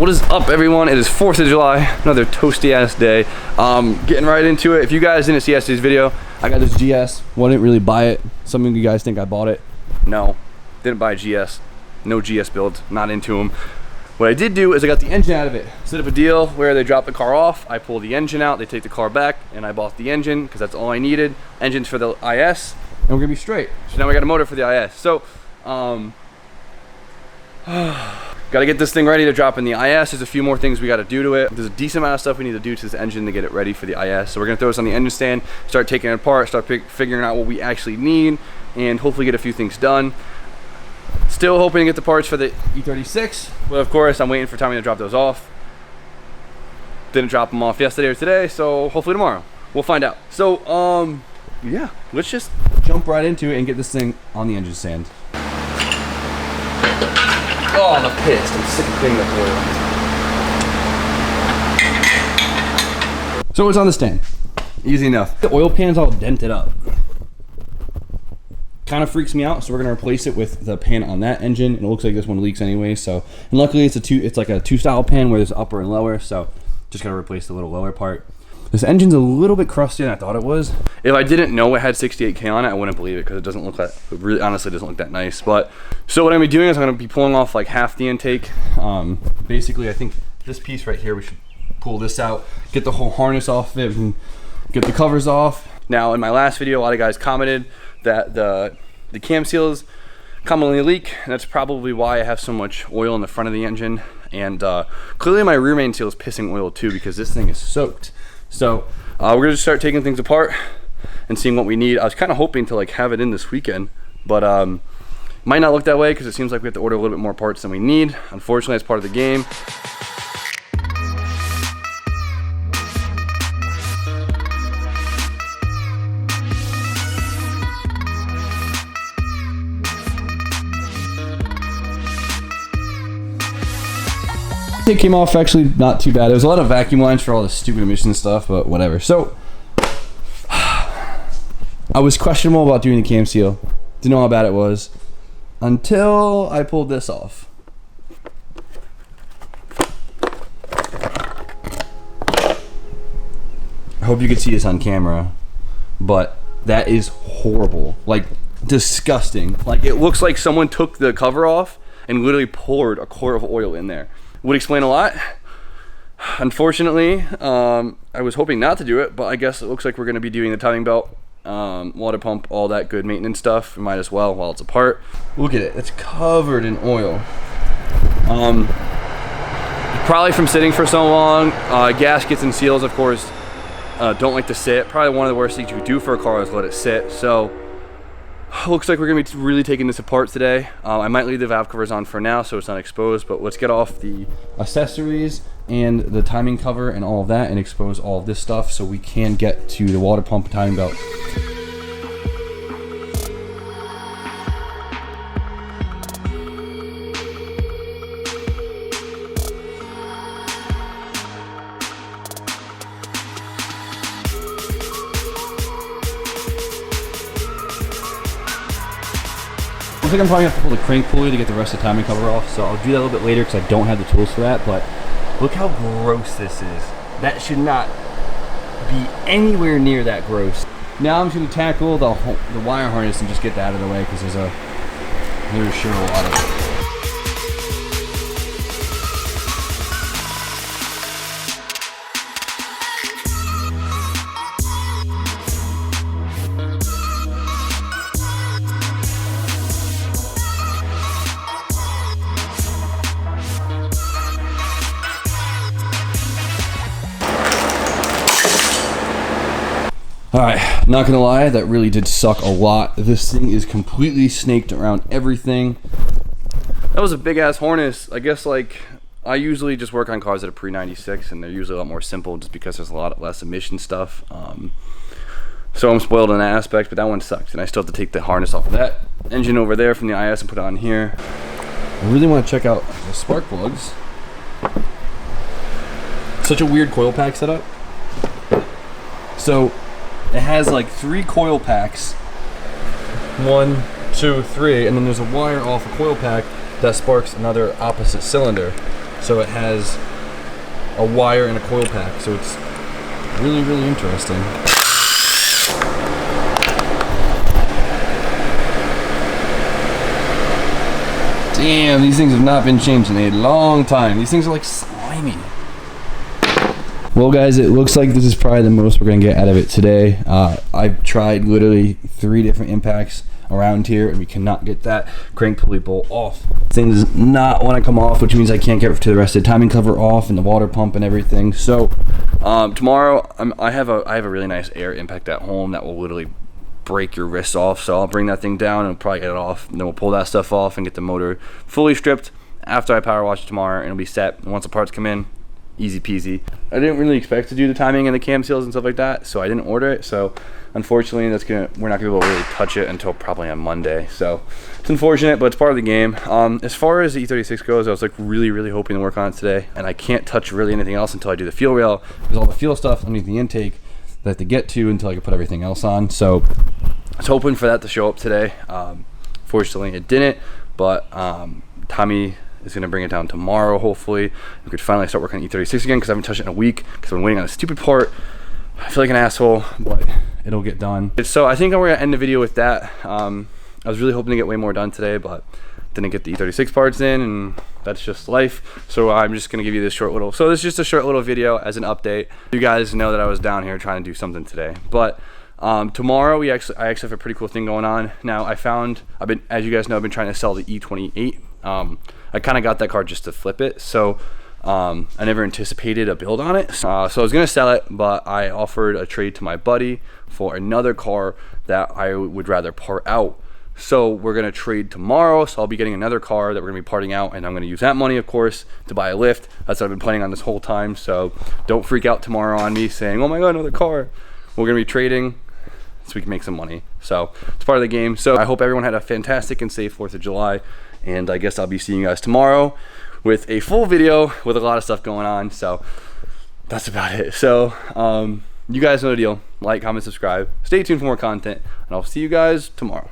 What is up, everyone? It is 4th of July, another toasty ass day. Getting right into it. If you guys didn't see yesterday's video, I got this GS. Well, I didn't really buy it. Some of you guys think I bought it. No, didn't buy a GS. No GS builds, not into them. What I did do is I got the engine out of it. Set up a deal where they drop the car off, I pull the engine out, they take the car back, and I bought the engine because that's all I needed. Engines for the IS, and we're gonna be straight. So now we got a motor for the IS. So, gotta get this thing ready to drop in the IS. There's a few more things we gotta do to it. There's a decent amount of stuff we need to do to this engine to get it ready for the IS. So we're gonna throw this on the engine stand, start taking it apart, start figuring out what we actually need, and hopefully get a few things done. Still hoping to get the parts for the E36, but of course I'm waiting for Tommy to drop those off. Didn't drop them off yesterday or today, so hopefully tomorrow. We'll find out. So, yeah, let's just jump right into it and get this thing on the engine stand. Oh, I'm pissed. I'm sick of cleaning up oil. So it's on the stand. Easy enough. The oil pan's all dented up. Kind of freaks me out, so we're gonna replace it with the pan on that engine, and it looks like this one leaks anyway. So, and luckily it's like a two style pan where there's upper and lower. So, just gotta replace the little lower part. This engine's a little bit crustier than I thought it was. If I didn't know it had 68K on it, I wouldn't believe it because it doesn't look like, it really honestly doesn't look that nice. But, so what I'm gonna be doing is I'm gonna be pulling off like half the intake. Basically, I think this piece right here, we should pull this out, get the whole harness off of it, and get the covers off. Now, in my last video, a lot of guys commented that the cam seals commonly leak, and that's probably why I have so much oil in the front of the engine. And clearly my rear main seal is pissing oil too because this thing is soaked. So we're gonna just start taking things apart and seeing what we need. I was kind of hoping to like have it in this weekend, but might not look that way because it seems like we have to order a little bit more parts than we need. Unfortunately, it's part of the game. It came off actually not too bad. There was a lot of vacuum lines for all the stupid emission stuff, but whatever. So I was questionable about doing the cam seal. Didn't know how bad it was until I pulled this off. I hope you can see this on camera, but that is horrible. Like disgusting. Like it looks like someone took the cover off and literally poured a quart of oil in there. Would explain a lot. Unfortunately, I was hoping not to do it, but I guess it looks like we're going to be doing the timing belt, water pump, all that good maintenance stuff. We might as well while it's apart. Look at it. It's covered in oil. Probably from sitting for so long. Gaskets and seals, of course, don't like to sit. Probably one of the worst things you could do for a car is let it sit. So looks like we're gonna be really taking this apart today. I might leave the valve covers on for now so it's not exposed, but let's get off the accessories and the timing cover and all of that and expose all of this stuff so we can get to the water pump and timing belt. I think I'm probably gonna have to pull the crank pulley to get the rest of the timing cover off, so I'll do that a little bit later because I don't have the tools for that. But look how gross this is. That should not be anywhere near that gross. Now I'm just gonna tackle the wire harness and just get that out of the way because there's sure a lot of it. Alright, not gonna lie, that really did suck a lot. This thing is completely snaked around everything. That was a big ass harness. I guess like, I usually just work on cars that are pre-96 and they're usually a lot more simple just because there's a lot less emission stuff. So I'm spoiled in that aspect, but that one sucks. And I still have to take the harness off of that engine over there from the IS and put it on here. I really want to check out the spark plugs. Such a weird coil pack setup. So it has like 3 coil packs, 1, 2, 3, and then there's a wire off a coil pack that sparks another opposite cylinder. So it has a wire and a coil pack, so it's really, really interesting. Damn, these things have not been changed in a long time. These things are like slimy. Well guys, it looks like this is probably the most we're gonna get out of it today. I've tried literally 3 different impacts around here and we cannot get that crank pulley bolt off. This thing does not want to come off, which means I can't get to the rest of the timing cover off and the water pump and everything. So tomorrow I have a really nice air impact at home that will literally break your wrists off. So I'll bring that thing down and probably get it off, and then we'll pull that stuff off and get the motor fully stripped after I power wash it tomorrow, and it'll be set. And once the parts come in, easy peasy. I didn't really expect to do the timing and the cam seals and stuff like that, so I didn't order it. So unfortunately we're not gonna be able to really touch it until probably on Monday. So it's unfortunate, but it's part of the game. As far as the E36 goes, I was like really hoping to work on it today, and I can't touch really anything else until I do the fuel rail, because all the fuel stuff underneath the intake that I have to get to until I can put everything else on. So I was hoping for that to show up today. Fortunately it didn't, but Tommy is going to bring it down tomorrow. Hopefully we could finally start working on E36 again, because I haven't touched it in a week because I've been waiting on a stupid part. I feel like an asshole, but it'll get done. So I think I'm going to end the video with that. I was really hoping to get way more done today, but didn't get the E36 parts in, and that's just life. So I'm just gonna give you this short little, so this is just a short little video as an update. You guys know that I was down here trying to do something today, but tomorrow I actually have a pretty cool thing going on. Now as you guys know, I've been trying to sell the E28. I kind of got that car just to flip it, so I never anticipated a build on it. So I was gonna sell it, but I offered a trade to my buddy for another car that I would rather part out. So we're gonna trade tomorrow, so I'll be getting another car that we're gonna be parting out, and I'm gonna use that money, of course, to buy a lift. That's what I've been planning on this whole time, so don't freak out tomorrow on me saying, oh my god, another car. We're gonna be trading so we can make some money. So it's part of the game. So I hope everyone had a fantastic and safe 4th of July, and I guess I'll be seeing you guys tomorrow with a full video with a lot of stuff going on. So that's about it. So you guys know the deal. Like, comment, subscribe. Stay tuned for more content, and I'll see you guys tomorrow.